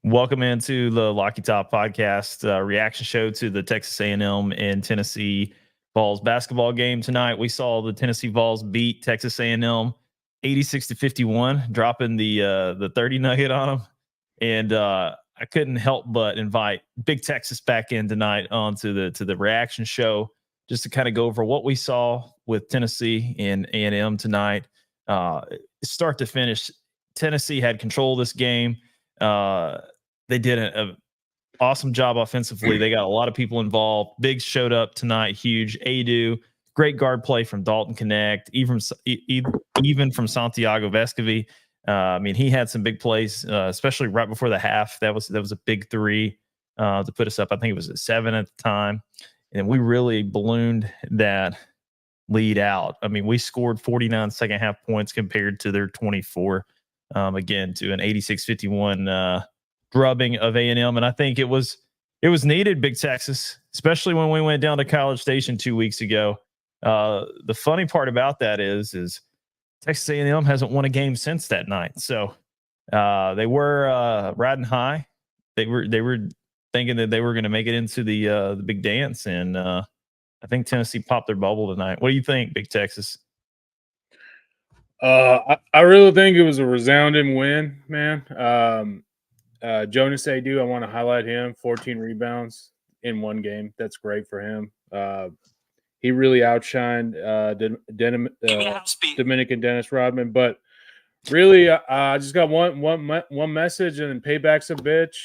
Welcome into the Locky Top podcast reaction show to the Texas A&M and Tennessee Vols basketball game tonight. We saw the Tennessee Vols beat Texas A&M 86-51, dropping the 30 nugget on them. And I couldn't help but invite Big Texas back in tonight onto the reaction show just to kind of go over what we saw with Tennessee and A&M tonight. Start to finish, Tennessee had control of this game. They did an awesome job offensively. They got a lot of people involved. Biggs showed up tonight, huge. Adu, great guard play from Dalton Connect, even from Santiago Vescovi. I mean, he had some big plays, especially right before the half. That was a big three to put us up. I think it was at 7 at the time, and we really ballooned that lead out. I mean, we scored 49 second half points compared to their 24. Again, to an 86-51 drubbing of A&M, and I think it was needed, Big Texas, especially when we went down to College Station 2 weeks ago. The funny part about that is Texas A&M hasn't won a game since that night, so they were riding high. They were thinking that they were going to make it into the big dance, and I think Tennessee popped their bubble tonight. What do you think, Big Texas? I really think it was a resounding win, man. Jonas Adu, I want to highlight him. 14 rebounds in one game. That's great for him. He really outshined Dominican Dennis Rodman. But really, I just got one message, and payback's a bitch.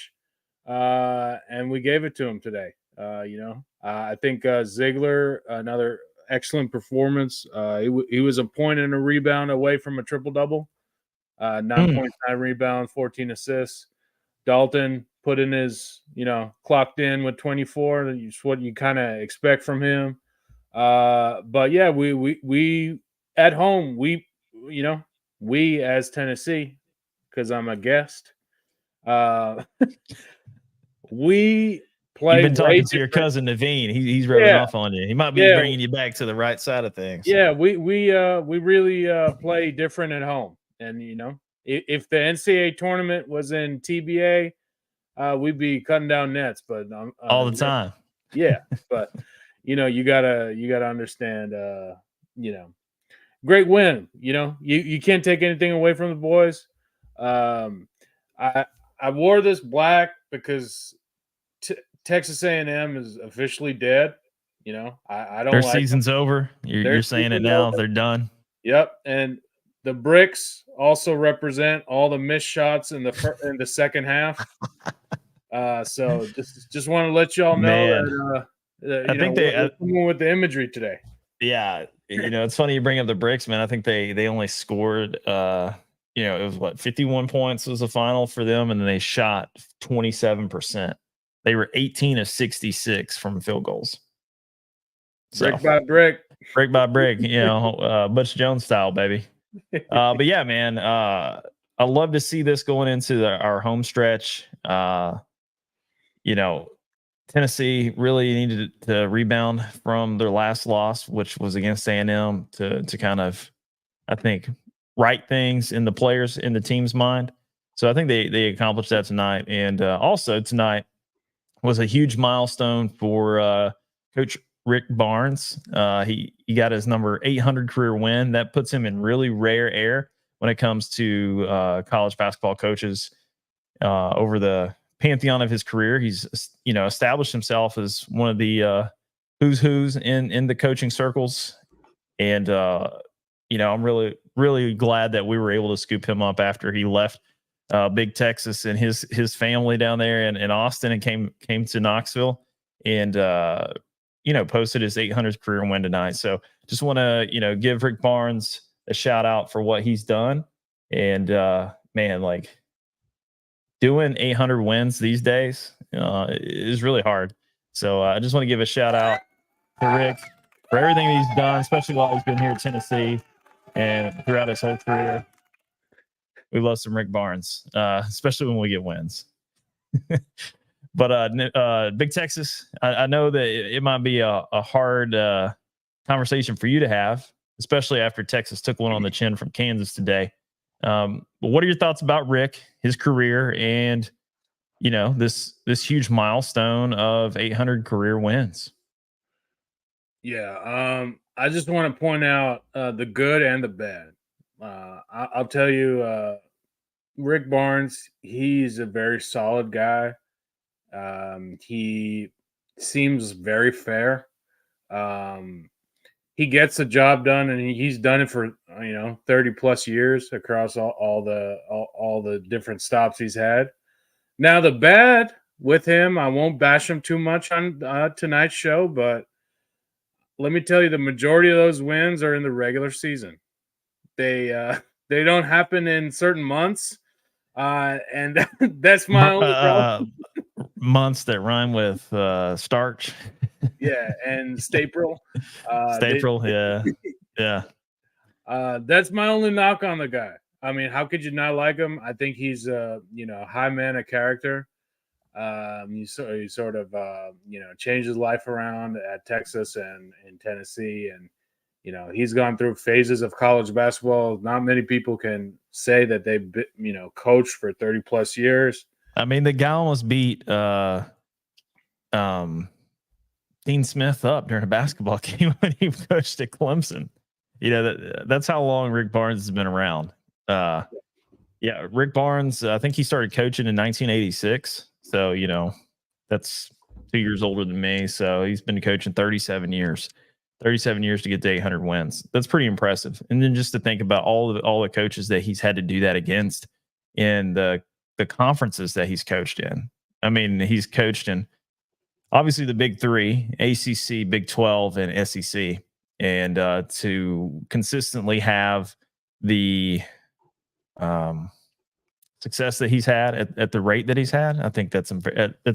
And we gave it to him today. I think Ziegler, another excellent performance. He was a point and a rebound away from a triple-double. 9.9 rebounds, 14 assists. Dalton put in his, clocked in with 24. It's what you kind of expect from him. But yeah, we at home, we as Tennessee, because I'm a guest, we play. You've been talking to your cousin Naveen. He's rubbing off on you. He might be bringing you back to the right side of things. Yeah, we really play different at home, and if the NCAA tournament was in TBA, we'd be cutting down nets, but all the time. Yeah, but you gotta understand. Great win. You can't take anything away from the boys. I wore this black because Texas A&M is officially dead. I don't. Their season's over. You're saying it now. They're done. Yep, and the bricks also represent all the missed shots in the second half. So just want to let y'all know that I think they're coming with the imagery today. Yeah, it's funny you bring up the bricks, man. I think they only scored it was 51 points was the final for them, and then they shot 27%. They were 18 of 66 from field goals. Brick by brick. Brick by brick, Butch Jones style, baby. But yeah, man, I love to see this going into our home stretch. Tennessee really needed to rebound from their last loss, which was against A&M, to kind of, I think, right things in the players in the team's mind. So I think they accomplished that tonight, and also tonight was a huge milestone for Coach Rick Barnes. He got his number 800 career win. That puts him in really rare air when it comes to college basketball coaches over the pantheon of his career. He's established himself as one of the who's in the coaching circles, and I'm really glad that we were able to scoop him up after he left Big Texas and his family down there in Austin, and came to Knoxville, and posted his 800th career win tonight. So just want to, give Rick Barnes a shout out for what he's done. And man, like doing 800 wins these days is really hard. So I just want to give a shout out to Rick for everything he's done, especially while he's been here at Tennessee and throughout his whole career. We love some Rick Barnes, especially when we get wins. But Big Texas, I know that it might be a hard conversation for you to have, especially after Texas took one on the chin from Kansas today. But what are your thoughts about Rick, his career, and this huge milestone of 800 career wins. Yeah, I just want to point out the good and the bad. I'll tell you, Rick Barnes, he's a very solid guy. He seems very fair. Um, he gets the job done, and he's done it for 30 plus years across all the different stops he's had. Now the bad with him, I won't bash him too much on tonight's show, but let me tell you, the majority of those wins are in the regular season. They don't happen in certain months, and that's my only problem. Months that rhyme with starch. Yeah, and Stapril. Stapril, yeah. That's my only knock on the guy. I mean, how could you not like him? I think he's high man of character. He sort of changed his life around at Texas and in Tennessee, and he's gone through phases of college basketball. Not many people can say that they've coached for 30 plus years. I mean, the guy almost beat Dean Smith up during a basketball game when he coached at Clemson. That's how long Rick Barnes has been around. Yeah, Rick Barnes, I think he started coaching in 1986. So, that's 2 years older than me. So he's been coaching 37 years. 37 years to get to 800 wins. That's pretty impressive. And then just to think about all the coaches that he's had to do that against in the conferences that he's coached in. I mean, he's coached in obviously the big three, ACC, Big 12, and SEC. And to consistently have the success that he's had at the rate that he's had, I think that's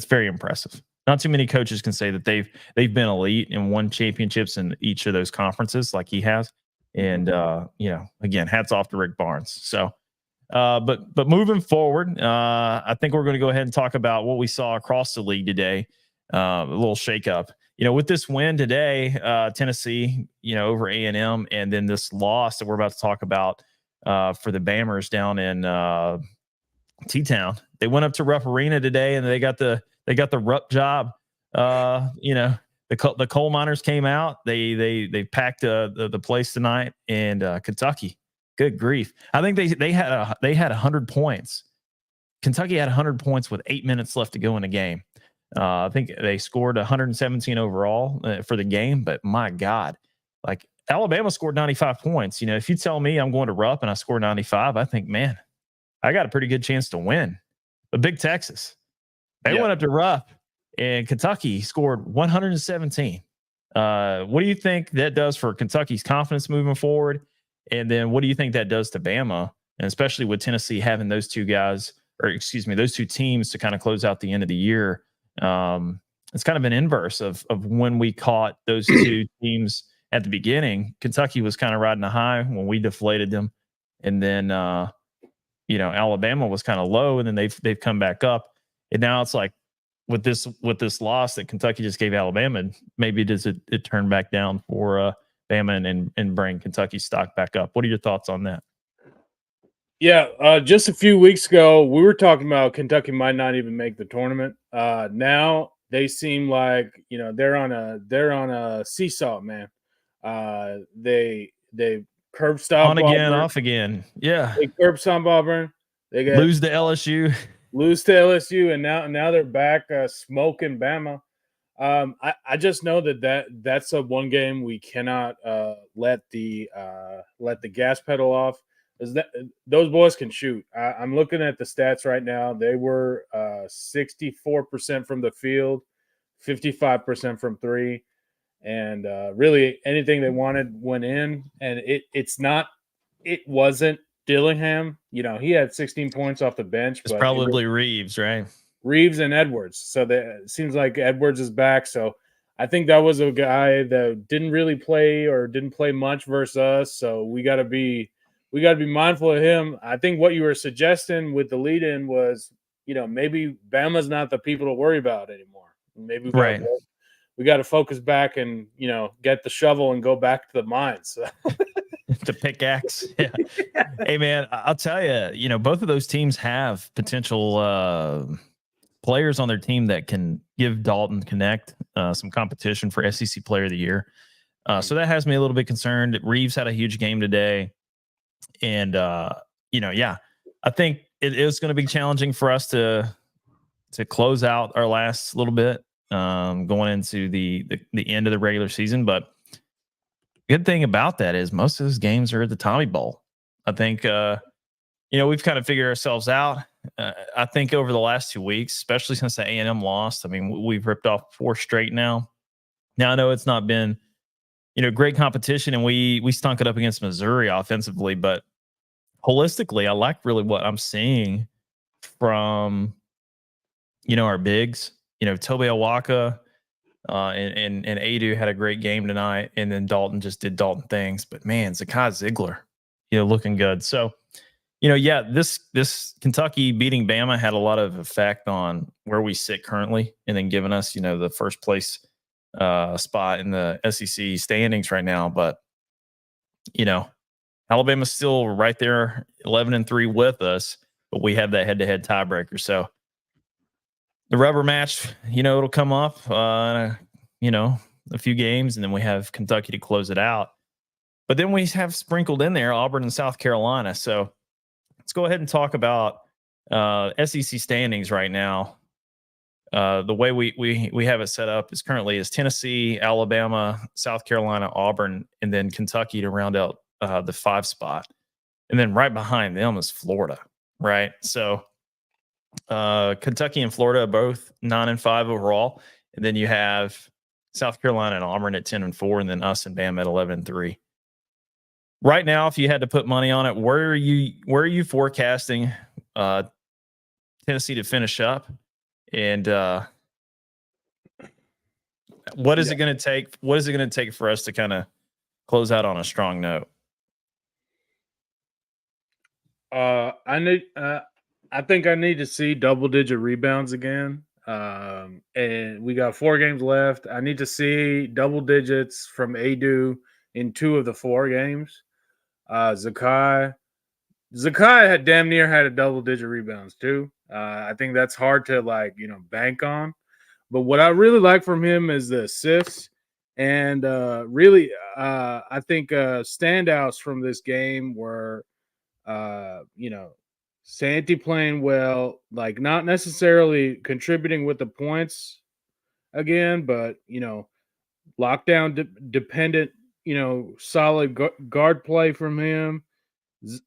very impressive. Not too many coaches can say that they've been elite and won championships in each of those conferences like he has. And again, hats off to Rick Barnes. So, but moving forward, I think we're going to go ahead and talk about what we saw across the league today. A little shakeup. With this win today, Tennessee, over A&M, and then this loss that we're about to talk about for the Bammers down in T-Town. They went up to Rupp Arena today, and they got the Rupp job. The coal miners came out. They packed the place tonight, and Kentucky. Good grief! I think they had 100 points. Kentucky had 100 points with 8 minutes left to go in the game. I think they scored 117 overall for the game, but my God, like Alabama scored 95 points. If you tell me I'm going to Rupp and I score 95, I think, man, I got a pretty good chance to win. But Big Texas, they went up to Rupp, and Kentucky scored 117. What do you think that does for Kentucky's confidence moving forward? And then what do you think that does to Bama, and especially with Tennessee having those two teams to kind of close out the end of the year? It's kind of an inverse of when we caught those two teams at the beginning. Kentucky was kind of riding a high when we deflated them, and then Alabama was kind of low, and then they've come back up, and now it's like with this loss that Kentucky just gave Alabama, maybe does it turn back down for Bama and bring Kentucky's stock back up? What are your thoughts on that? Yeah, just a few weeks ago, we were talking about Kentucky might not even make the tournament. Now they seem like they're on a seesaw, man. They curb stomp on again, Auburn. Off again. Yeah, they curb stomp Auburn. They lose to LSU, and now they're back smoking Bama. I just know that's a one game we cannot let the gas pedal off. Those boys can shoot. I'm looking at the stats right now. They were 64% from the field, 55% from three, and really anything they wanted went in. And it wasn't Dillingham. He had 16 points off the bench. It's probably Reeves, right? Reeves and Edwards. So it seems like Edwards is back. So I think that was a guy that didn't really play or didn't play much versus us. So we got to be mindful of him. I think what you were suggesting with the lead-in was, maybe Bama's not the people to worry about anymore. Maybe we got to focus back and, get the shovel and go back to the mines. The pickaxe. Yeah. Hey, man, I'll tell you, both of those teams have potential players on their team that can give Dalton Connect some competition for SEC Player of the Year. So that has me a little bit concerned. Reeves had a huge game today. And, yeah, I think it is going to be challenging for us to close out our last little bit going into the end of the regular season. But good thing about that is most of those games are at the Tommy Bowl. I think, we've kind of figured ourselves out. I think over the last 2 weeks, especially since the A&M lost, I mean, we've ripped off 4 straight now. Now, I know it's not been, great competition, and we stunk it up against Missouri offensively, but holistically, I like really what I'm seeing from, our bigs. Tobe Awaka and Adu had a great game tonight, and then Dalton just did Dalton things. But man, Zakai Ziegler, looking good. So, this Kentucky beating Bama had a lot of effect on where we sit currently, and then giving us, the first place spot in the SEC standings right now. But, Alabama's still right there, 11-3 with us, but we have that head-to-head tiebreaker. So the rubber match, it'll come up, a few games, and then we have Kentucky to close it out. But then we have sprinkled in there Auburn and South Carolina. So let's go ahead and talk about SEC standings right now. The way we have it set up is currently is Tennessee, Alabama, South Carolina, Auburn, and then Kentucky to round out the 5 spot. And then right behind them is Florida, right? So Kentucky and Florida are both 9-5 overall. And then you have South Carolina and Auburn at 10-4, and then us and Bama at 11-3. Right now, if you had to put money on it, where are you forecasting Tennessee to finish up? And what is it going to take? What is it going to take for us to kind of close out on a strong note? I think I need to see double-digit rebounds again. And we got 4 games left. I need to see double digits from Adu in 2 of the 4 games. Zakai had damn near had a double-digit rebounds too. I think that's hard to bank on. But what I really like from him is the assists. And really, I think standouts from this game were, Santi playing well, like not necessarily contributing with the points again, but, lockdown dependent, solid guard play from him.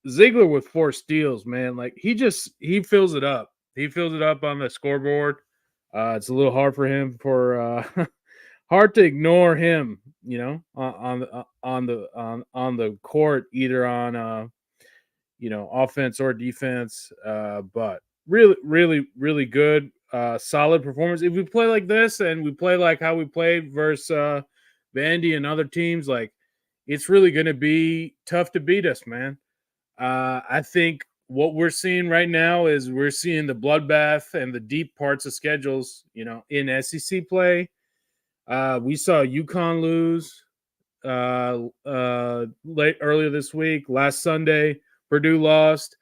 Ziegler with 4 steals, man. Like he fills it up. He fills it up on the scoreboard. It's a little hard for him hard to ignore him, on the court, either on offense or defense. But really, really, really good, solid performance. If we play like this and we play like how we played versus Vandy and other teams, like it's really going to be tough to beat us, man. I think what we're seeing right now is we're seeing the bloodbath and the deep parts of schedules, in SEC play. We saw UConn lose earlier this week. Last Sunday, Purdue lost.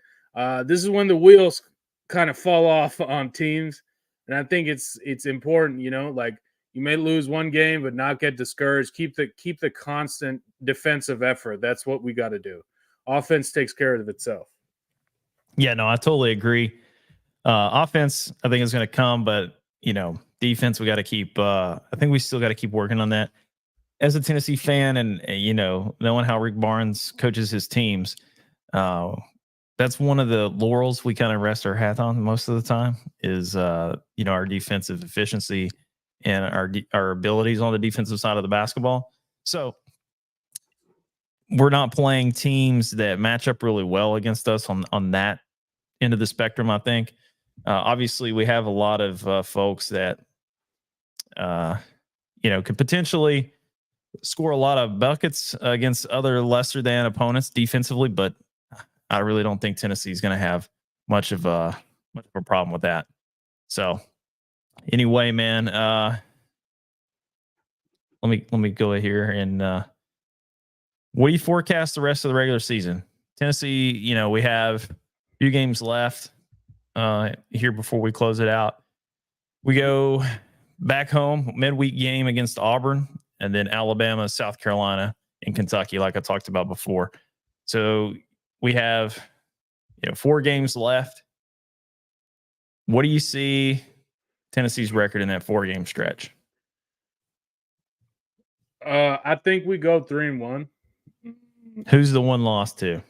This is when the wheels kind of fall off on teams, and I think it's important. Like you may lose one game, but not get discouraged. Keep the constant defensive effort. That's what we got to do. Offense takes care of itself. Yeah, no, I totally agree. Offense, I think is going to come, but defense, we got to keep. I think we still got to keep working on that. As a Tennessee fan, and knowing how Rick Barnes coaches his teams, that's one of the laurels we kind of rest our hat on most of the time. Is our defensive efficiency and our abilities on the defensive side of the basketball. So we're not playing teams that match up really well against us on that end of the spectrum. I think obviously we have a lot of folks that could potentially score a lot of buckets against other lesser than opponents defensively, but I really don't think Tennessee is going to have much of a problem with that. So anyway, man, let me go here and what do you forecast the rest of the regular season? Tennessee, we have a few games left here before we close it out. We go back home, midweek game against Auburn, and then Alabama, South Carolina, and Kentucky, like I talked about before. So we have 4 games left. What do you see Tennessee's record in that 4-game stretch? I think we go 3-1. Who's the one loss to?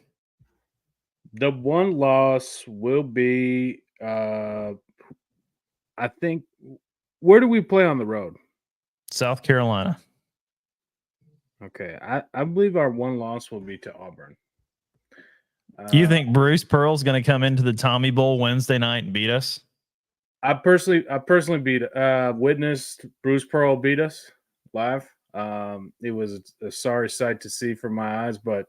The one loss will be, I think, where do we play on the road? South Carolina. Okay, I believe our one loss will be to Auburn. Do you think Bruce Pearl's going to come into the Tommy Bowl Wednesday night and beat us? I personally witnessed Bruce Pearl beat us live. It was a sorry sight to see for my eyes, but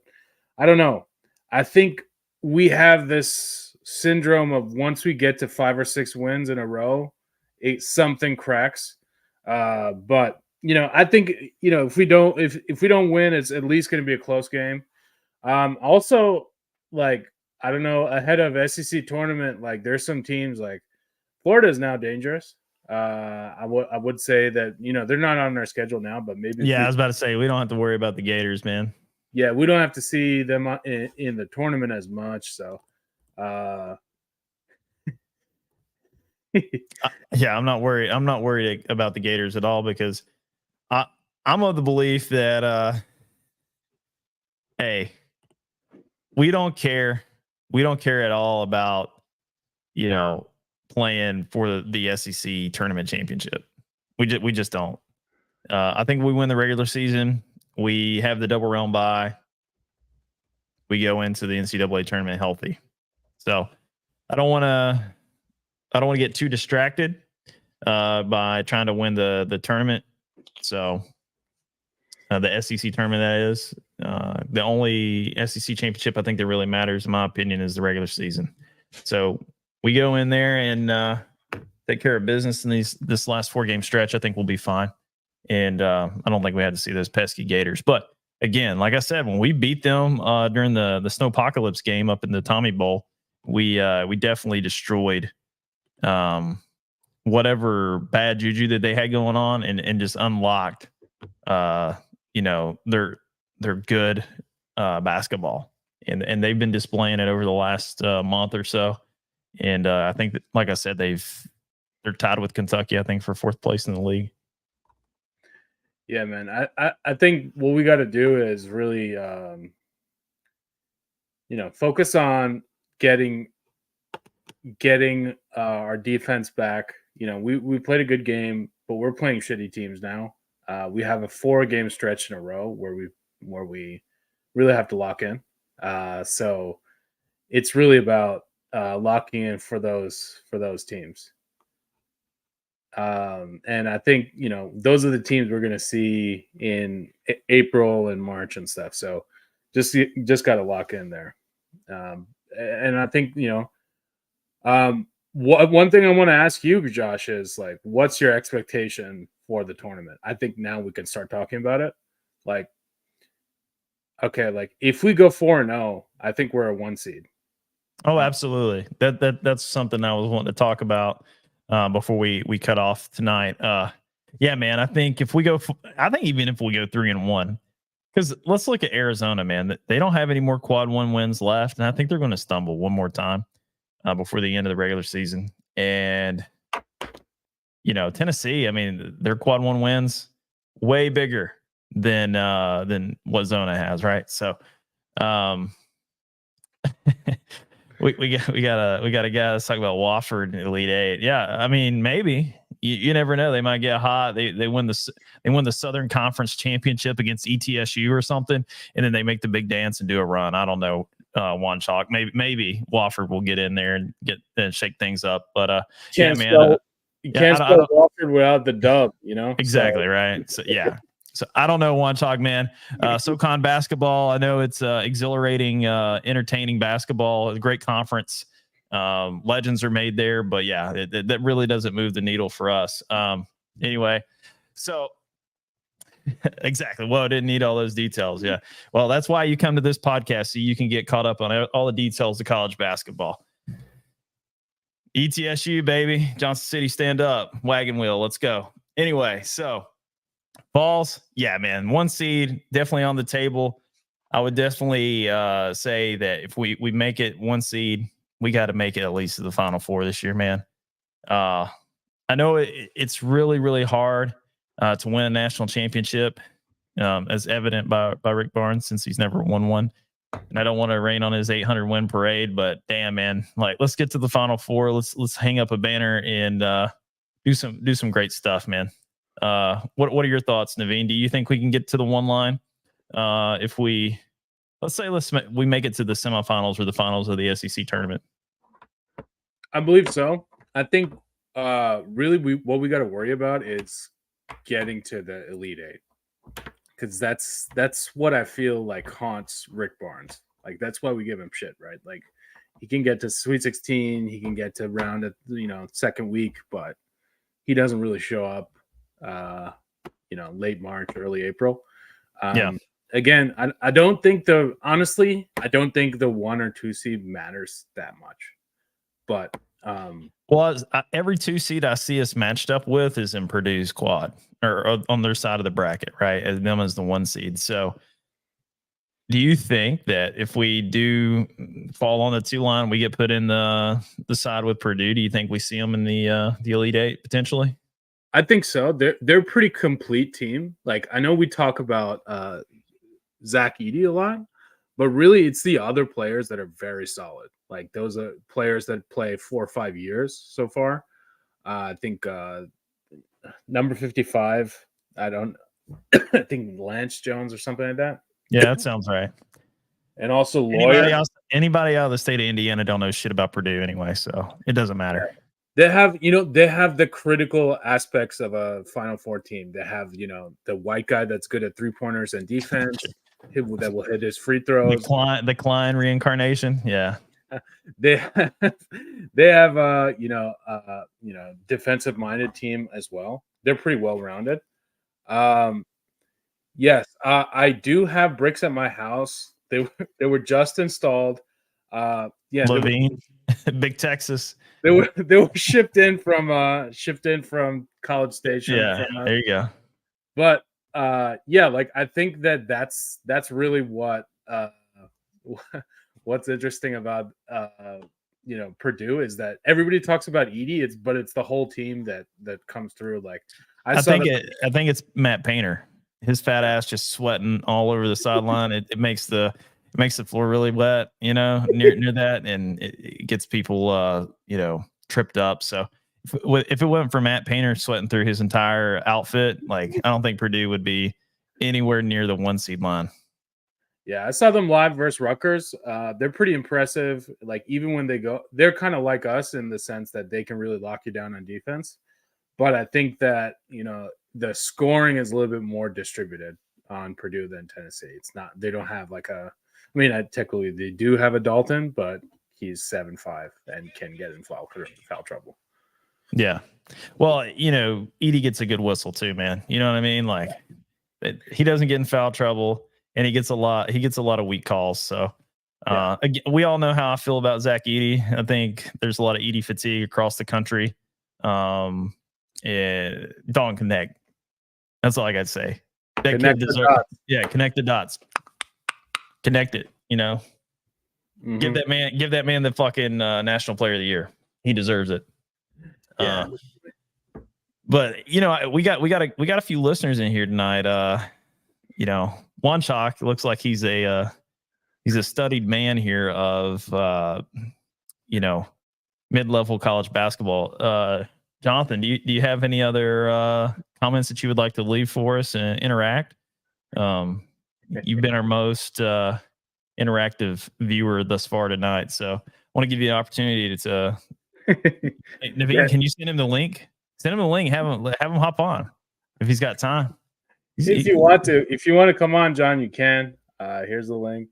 I don't know. I think we have this syndrome of once we get to 5 or 6 wins in a row, something cracks. But I think if we don't win, it's at least going to be a close game. Also, like, I don't know, ahead of SEC tournament, like there's some teams like Florida is now dangerous. I would say that they're not on our schedule now, but maybe. Yeah, I was about to say we don't have to worry about the Gators, man. Yeah, we don't have to see them in the tournament as much. So, yeah, I'm not worried. I'm not worried about the Gators at all because I'm of the belief that hey, we don't care. We don't care at all about playing for the SEC tournament championship. We just don't. I think we win the regular season. We have the double round bye. We go into the NCAA tournament healthy. So I don't want to get too distracted by trying to win the tournament. So the SEC tournament, that is the only SEC championship I think that really matters, in my opinion, is the regular season. So we go in there and take care of business in this last 4-game stretch. I think we'll be fine. And I don't think we had to see those pesky Gators. But again, like I said, when we beat them during the Snowpocalypse game up in the Tommy Bowl, we definitely destroyed whatever bad juju that they had going on and just unlocked their good basketball. And they've been displaying it over the last month or so. And I think that, like I said, they're tied with Kentucky, I think, for 4th place in the league. Yeah, man. I think what we got to do is really, focus on getting our defense back. We played a good game, but we're playing shitty teams now. We have a 4-game stretch in a row where we really have to lock in. So it's really about locking in for those teams. And I think, those are the teams we're going to see in April and March and stuff. So just got to lock in there. And I think, one thing I want to ask you, Josh, is like, what's your expectation for the tournament? I think now we can start talking about it. Like, okay, like if we go 4-0, I think we're a 1 seed. Oh, absolutely. That's something I was wanting to talk about before we cut off tonight. Yeah, man. I think even if we go 3-1, because let's look at Arizona, man. They don't have any more quad 1 wins left, and I think they're going to stumble one more time before the end of the regular season. And Tennessee, I mean, their quad 1 wins way bigger than what Zona has, right? So we got a guy that's talking about Wofford in Elite 8. Yeah, I mean, maybe you never know. They might get hot. They win the Southern Conference Championship against ETSU or something, and then they make the big dance and do a run. I don't know. One chalk. Maybe Wofford will get in there and shake things up. But yeah, man. You can't spell Wofford without the dub, Exactly, right. So yeah. So I don't know, One Chalk, man. SoCon basketball, I know it's exhilarating, entertaining basketball. A great conference. Legends are made there, but yeah, that really doesn't move the needle for us. Anyway, so exactly. Well, I didn't need all those details. Yeah. Well, that's why you come to this podcast, so you can get caught up on all the details of college basketball. ETSU, baby. Johnson City, stand up. Wagon wheel. Let's go. Anyway, so Vols, yeah, man. 1 seed, definitely on the table. I would definitely say that if we make it 1 seed, we got to make it at least to the Final Four this year, man. I know it's really, really hard to win a national championship, as evident by Rick Barnes, since he's never won one. And I don't want to rain on his 800 win parade, but damn, man, like let's get to the Final Four. Let's hang up a banner and do some great stuff, man. What are your thoughts, Naveen? Do you think we can get to the 1 line if we we make it to the semifinals or the finals of the SEC tournament? I believe so. I think really what we got to worry about is getting to the Elite Eight, because that's what I feel like haunts Rick Barnes. Like that's why we give him shit, right? Like he can get to Sweet 16, he can get to round at second week, but he doesn't really show up. Late March, early April. Yeah. Again, I don't think the 1 or 2 seed matters that much. But every 2 seed I see us matched up with is in Purdue's quad or on their side of the bracket, right? As them as the 1 seed. So do you think that if we do fall on the 2 line, we get put in the side with Purdue? Do you think we see them in the Elite Eight potentially? I think so. They're a pretty complete team. Like I know we talk about Zach Edey a lot, but really it's the other players that are very solid. Like those are players that play 4 or 5 years so far. I think number 55. I think Lance Jones or something like that. Yeah, that sounds right. And also Lawyer. Anybody out of the state of Indiana don't know shit about Purdue anyway, so it doesn't matter. They have the critical aspects of a Final Four team. They have, the white guy that's good at 3-pointers and defense that will hit his free throws. The Klein reincarnation. Yeah. They have defensive minded team as well. They're pretty well rounded. Yes, I do have bricks at my house. They were just installed. Levine, Big Texas. They were shipped in from College Station. Yeah, there you go. But like I think that's really what's interesting about Purdue is that everybody talks about Edey, but it's the whole team that comes through. Like I think it's Matt Painter. His fat ass just sweating all over the sideline. It makes the floor really wet, near that, and it gets people tripped up. So if it wasn't for Matt Painter sweating through his entire outfit, like I don't think Purdue would be anywhere near the 1 seed line. Yeah, I saw them live versus Rutgers. They're pretty impressive. Like even when they go, they're kind of like us in the sense that they can really lock you down on defense. But I think that the scoring is a little bit more distributed on Purdue than Tennessee. It's not. They don't have technically they do have a Dalton, but he's 7'5" and can get in foul trouble. Yeah. Well, Edey gets a good whistle too, man. You know what I mean? Like he doesn't get in foul trouble, and he gets a lot of weak calls. So again, we all know how I feel about Zach Edey. I think there's a lot of Edey fatigue across the country. Don't connect. That's all I got to say. That kid deserves. Yeah, connect the dots. Connect it. Mm-hmm. Give that man the fucking National Player of the Year. He deserves it. Yeah. But we got a few listeners in here tonight. Wanchok looks like he's a studied man here of mid-level college basketball. Jonathan, do you have any other comments that you would like to leave for us and interact? You've been our most interactive viewer thus far tonight, so I want to give you an opportunity to. Hey, Naveen, can you send him the link? Send him the link. Have him hop on if he's got time. If you want to come on, John, you can. Here's the link.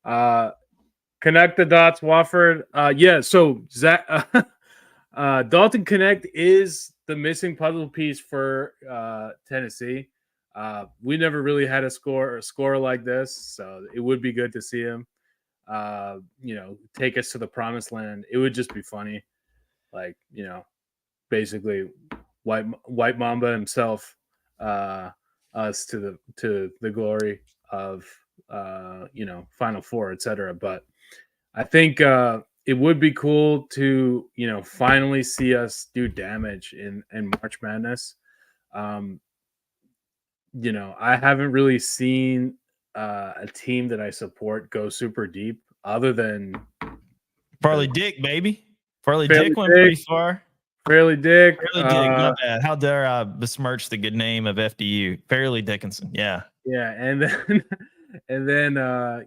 Connect the dots, Wofford. So Zach. Dalton Connect is the missing puzzle piece for Tennessee. We never really had a score like this, so it would be good to see him take us to the promised land. It would just be funny. like, you know, basically white Mamba himself, us to the glory of you know, Final Four, etc. But I think it would be cool to, you know, finally see us do damage in March Madness. Um, you know, I haven't really seen a team that I support go super deep, other than Farley Dick, baby. Farley Fairly Dick went Dick. pretty far. Fairly Dick. Fairly Dick, my bad. How dare I besmirch the good name of FDU? Fairleigh Dickinson, yeah. Yeah, and then and then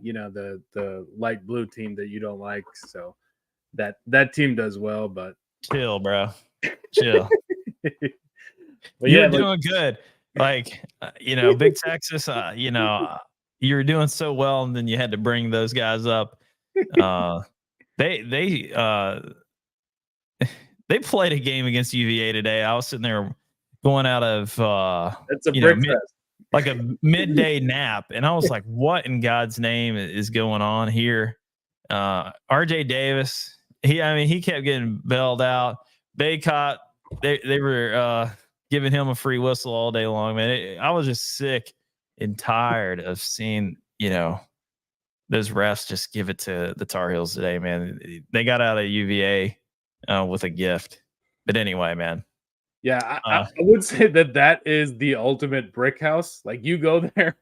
you know, the light blue team that you don't like, so that team does well, but Chill, bro. Chill. but You yeah, were like, doing good. Like, you know, Big Texas, you know, you were doing so well, and then you had to bring those guys up. They they played a game against UVA today. I was sitting there going out of it's a you know, brick fest. like a midday nap, and I was like, what in God's name is going on here? RJ Davis, he kept getting bailed out. Baycott, they were giving him a free whistle all day long, man. I was just sick and tired of seeing, you know, those refs just give it to the Tar Heels today, man. They got out of UVA with a gift. But anyway, man. Yeah, I would say that is the ultimate brick house. Like, you go there,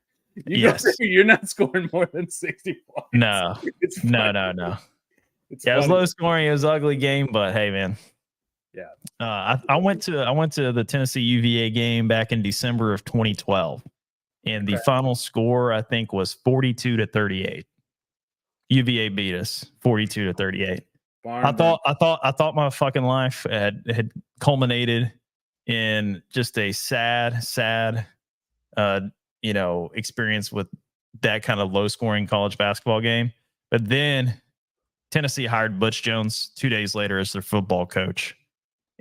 Yes. you're not scoring more than 60 points. No. It's funny. No. It's Yeah, it was funny. low scoring. It was an ugly game, but hey, man. Yeah. I went to the Tennessee UVA game back in December of 2012, and the final score I think was 42-38. UVA beat us 42-38. I thought my fucking life had culminated in just a sad you know, experience with that kind of low scoring college basketball game. But then Tennessee hired Butch Jones 2 days later as their football coach,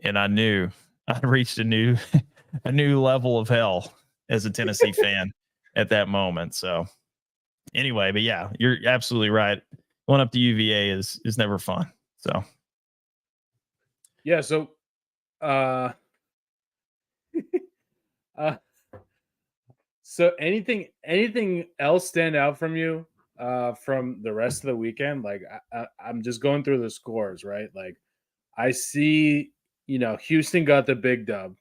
and I knew I'd reached a new level of hell as a Tennessee fan at that moment. So anyway, but yeah, you're absolutely right. Going up to UVA is never fun. So Yeah, so uh uh so anything else stand out from you from the rest of the weekend? Like, I'm just going through the scores, right? Like, I see, you know, Houston got the big dub,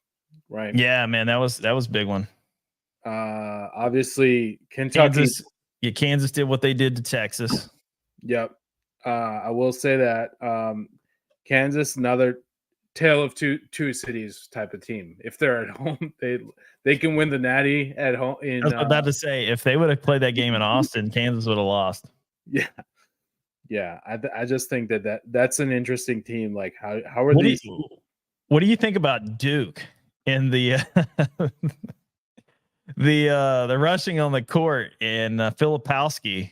right? yeah, man, that was a big one. Obviously Kentucky. Kansas did what they did to Texas. Yep. I will say that Kansas, another tale of two cities type of team. If they're at home, they can win the Natty at home. I was about to say, if they would have played that game in Austin, Kansas would have lost. Yeah. I just think that's an interesting team. Like, how are these? What do you think about Duke in the the rushing on the court and Filipowski,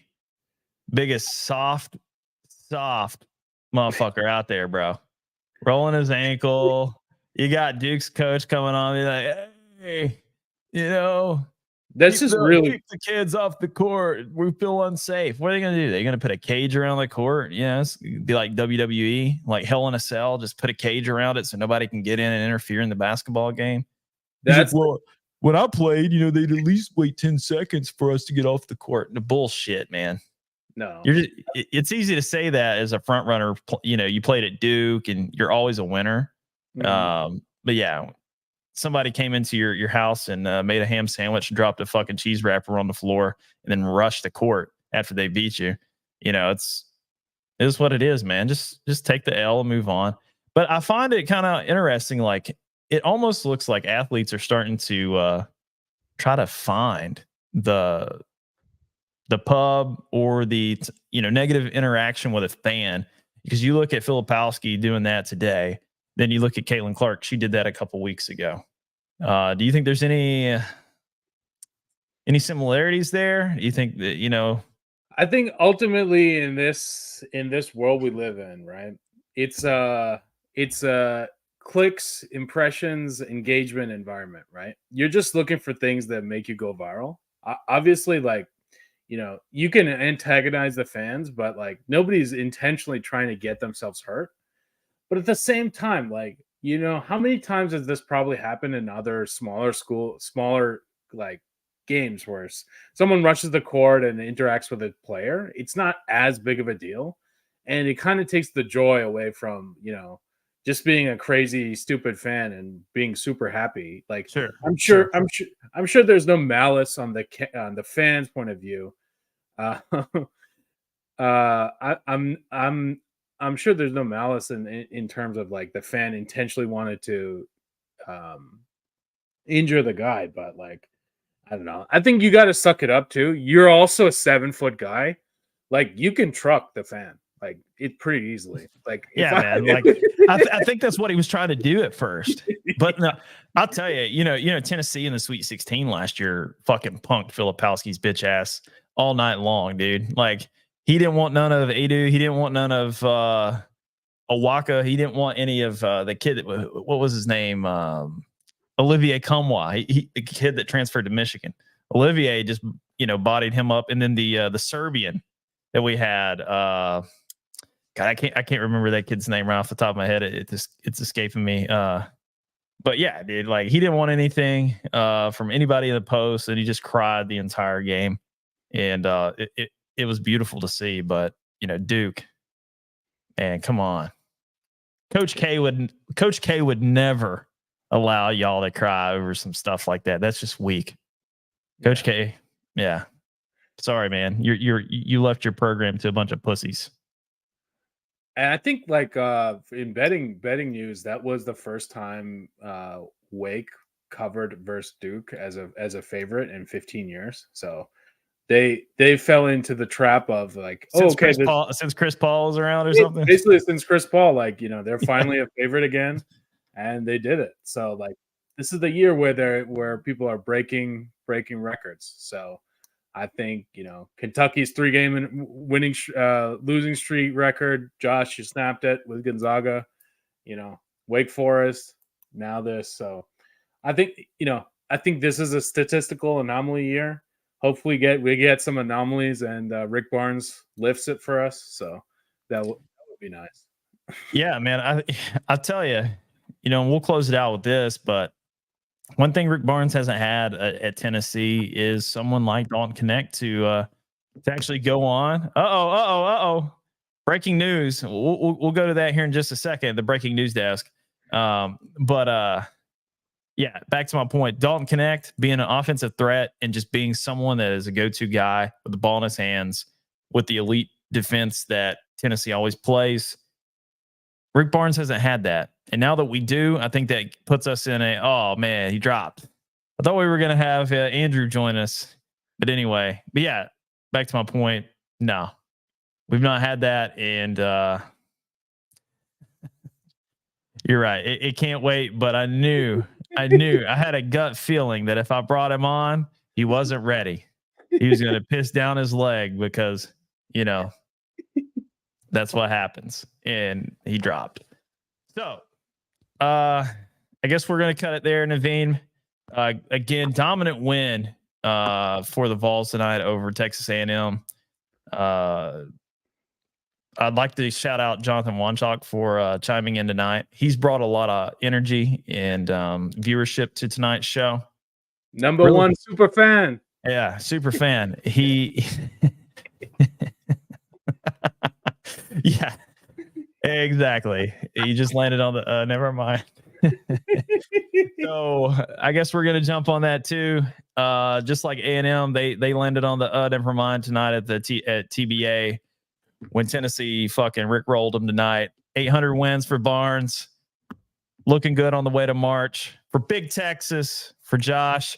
biggest soft motherfucker out there, bro, rolling his ankle. You got Duke's coach coming on, be like, hey, you know, that's just really keep the kids off the court. We feel unsafe. What are they gonna do? They're gonna put a cage around the court. Yeah, it's be like WWE, like Hell in a Cell. Just put a cage around it so nobody can get in and interfere in the basketball game. That's like, well, when I played, you know, they'd at least wait 10 seconds for us to get off the court. The bullshit, man. No, it's easy to say that as a front runner. You know, you played at Duke and you're always a winner. Mm-hmm. But yeah, somebody came into your house and made a ham sandwich and dropped a fucking cheese wrapper on the floor and then rushed the court after they beat you. You know, it is what it is, man. Just take the L and move on. But I find it kind of interesting. Like, it almost looks like athletes are starting to try to find the pub or the, you know, negative interaction with a fan, because you look at Filipowski doing that today, then you look at Caitlin Clark, she did that a couple weeks ago. Do you think there's any similarities there? Do you think that, you know? I think ultimately in this world we live in, right? It's clicks, impressions, engagement environment, right? You're just looking for things that make you go viral. Obviously, like, you know, you can antagonize the fans, but like, nobody's intentionally trying to get themselves hurt. But at the same time, like, you know, how many times has this probably happened in other smaller like games where someone rushes the court and interacts with a player? It's not as big of a deal. And it kind of takes the joy away from, you know, just being a crazy, stupid fan and being super happy. Like, Sure. I'm sure there's no malice on the fans' point of view. Uh, I'm sure there's no malice in terms of like the fan intentionally wanted to um injure the guy, but like I don't know. I think you got to suck it up too. You're also a 7-foot guy. Like you can truck the fan like it pretty easily. Like if Yeah, I man. Like I think that's what he was trying to do at first. But no, I'll tell you, Tennessee in the Sweet 16 last year fucking punked Filipowski's bitch ass all night long, dude. Like he didn't want none of Adu. He didn't want none of Owaka. He didn't want any of the kid that what was his name? Olivier Comwa, the kid that transferred to Michigan. Olivier just bodied him up, and then the Serbian that we had. God, I can't remember that kid's name right off the top of my head. It's escaping me. But yeah, dude, like he didn't want anything from anybody in the post, and he just cried the entire game, and it was beautiful to see. But Duke, man, come on, Coach K would never allow y'all to cry over some stuff like that. That's just weak. Coach K, yeah. Sorry, man. You left your program to a bunch of pussies. And I think like in betting news, that was the first time Wake covered versus Duke as a favorite in 15 years. So they fell into the trap of like, since Chris Paul was around or something. Basically, since Chris Paul, like they're finally a favorite again, and they did it. So like this is the year where people are breaking records. So I think Kentucky's 3-game winning losing streak record. Josh, you snapped it with Gonzaga. Wake Forest. Now this. So I think this is a statistical anomaly year. Hopefully, we get some anomalies, and Rick Barnes lifts it for us. So that would be nice. Yeah, man. I'll tell you. We'll close it out with this, but one thing Rick Barnes hasn't had at Tennessee is someone like Dalton Connect to actually go on. Breaking news. We'll go to that here in just a second. The breaking news desk. Yeah, back to my point. Dalton Connect being an offensive threat and just being someone that is a go-to guy with the ball in his hands with the elite defense that Tennessee always plays. Rick Barnes hasn't had that. And now that we do, I think that puts us in oh man, he dropped. I thought we were going to have Andrew join us. But anyway, yeah, back to my point. No, we've not had that. And you're right. It can't wait. But I knew I had a gut feeling that if I brought him on, he wasn't ready. He was going to piss down his leg because, that's what happens. And he dropped. So, I guess we're going to cut it there, Naveen. Again, dominant win for the Vols tonight over Texas A&M. I'd like to shout out Jonathan Wanchok for chiming in tonight. He's brought a lot of energy and viewership to tonight's show. Number one super fan. Yeah, super fan. He yeah, exactly. He just landed on the never mind. So I guess we're gonna jump on that too. Just like A&M, they landed on the never mind tonight at the TBA when Tennessee fucking rickrolled them tonight. 800 wins for Barnes, looking good on the way to March for Big Texas, for Josh,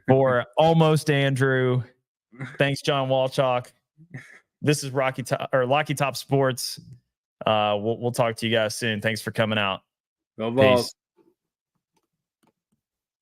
for almost Andrew. Thanks, John Walchok. This is Locky Top Sports. We'll talk to you guys soon. Thanks for coming out. Go Vols. Peace.